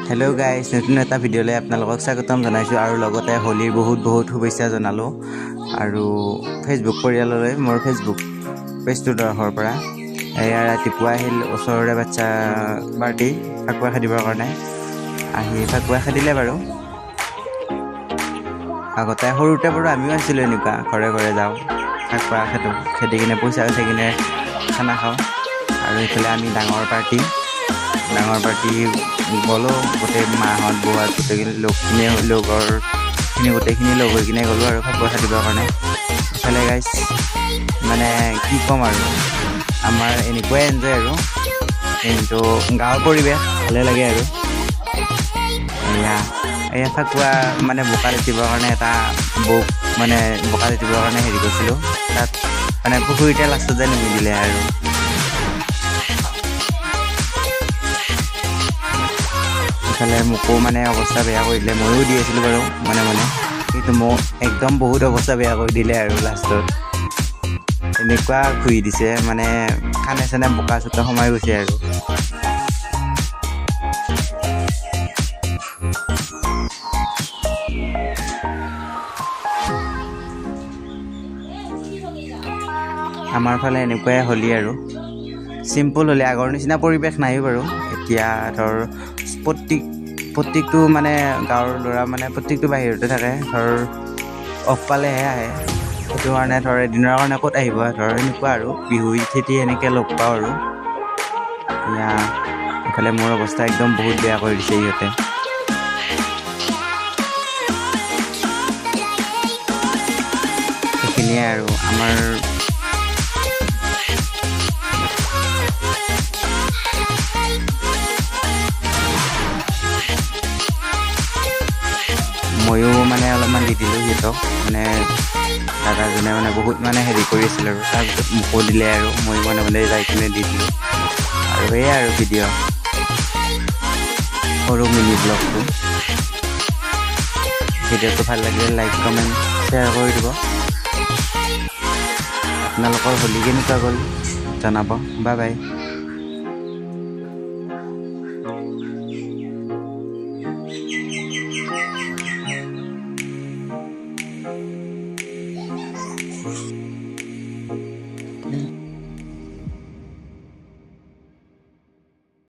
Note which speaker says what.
Speaker 1: Hello' guys, নতুন এটা ভিডিঅ'লৈ আপোনালোকক স্বাগতম জনাইছোঁ আৰু লগতে হোলীৰ বহুত শুভেচ্ছা জনালোঁ। আৰু ফেচবুক পৰিয়াললৈ মোৰ ফেচবুক পেজটোৰ তৰফৰ পৰা এয়া ৰাতিপুৱা আহিল ওচৰৰে বাচ্চা পাৰ্টি ফাকুৱা খেদিবৰ কাৰণে। আহি ফাকুৱা খেদিলে বাৰু। আগতে সৰুতে বাৰু আমিও আছিলোঁ এনেকুৱা, ঘৰে ঘৰে যাওঁ, ফাকুৱা খেদি কিনে পইচা উঠাই কিনে খানা খাওঁ। আৰু এইফালে আমি ডাঙৰ পাৰ্টি গ'লোঁ, গোটেই মাহঁত বৌহঁত গোটেইখিনি লগৰখিনি গোটেইখিনি লগ হৈ কিনে গ'লোঁ আৰু ফাকুৱা খেদিবৰ কাৰণে। এইফালে গাইজ মানে কি ক'ম আৰু, আমাৰ এনেকুৱাই এনজয় আৰু, কিন্তু গাঁৱৰ পৰিৱেশ ভালে লাগে আৰু। এয়া ফাকুৱা মানে বোকা লেটিবৰ কাৰণে এটা বৌক মানে বোকা লেটিবৰ কাৰণে হেৰি কৰিছিলোঁ, তাত মানে পুখুৰীতে লাষ্টত যায় নিমিলিলে আৰু। ইফালে মোকো মানে অৱস্থা বেয়া কৰি দিলে, ময়ো দি আছিলোঁ বাৰু মনে মনে, কিন্তু মোক একদম বহুত অৱস্থা বেয়া কৰি দিলে আৰু লাষ্টত। এনেকুৱা ঘূৰি দিছে মানে কাণে চানে বোকা চোকা সোমাই গৈছে আৰু। আমাৰ ফালে এনেকুৱাই হোলী আৰু, চিম্পুল হ'লে আগৰ নিচিনা পৰিৱেশ নাই বাৰু। এতিয়া ধৰ প্ৰত্যেকটো মানে গাঁৱৰ ল'ৰা মানে প্ৰত্যেকটো বাহিৰতে থাকে, ধৰ অফ পালেহে আহে। সেইটো কাৰণে ধৰ এদিনৰ কাৰণে ক'ত আহিব, ধৰ এনেকুৱা আৰু বিহু ইত্যাদি এনেকৈ লগ পাওঁ আৰু। এতিয়া এইফালে মোৰ অৱস্থা একদম বহুত বেয়া কৰি দিছে ইহঁতে। সেইখিনিয়ে আৰু আমাৰ ময়ো মানে অলপমান দি দিলোঁ সিহঁতক, মানে দাদাজনে মানে বহুত মানে হেৰি কৰি আছিল আৰু, তাৰপিছত মোকো দিলে আৰু ময়ো মানে যাই কিনে দি দিলোঁ। আৰু সেয়াই আৰু ভিডিঅ' সৰু মিনি ব্লগটো। ভিডিঅ'টো ভাল লাগিলে লাইক কমেণ্ট শ্বেয়াৰ কৰি দিব। আপোনালোকৰ হোলী কেনেকুৱা গ'ল জনাব। Bye bye.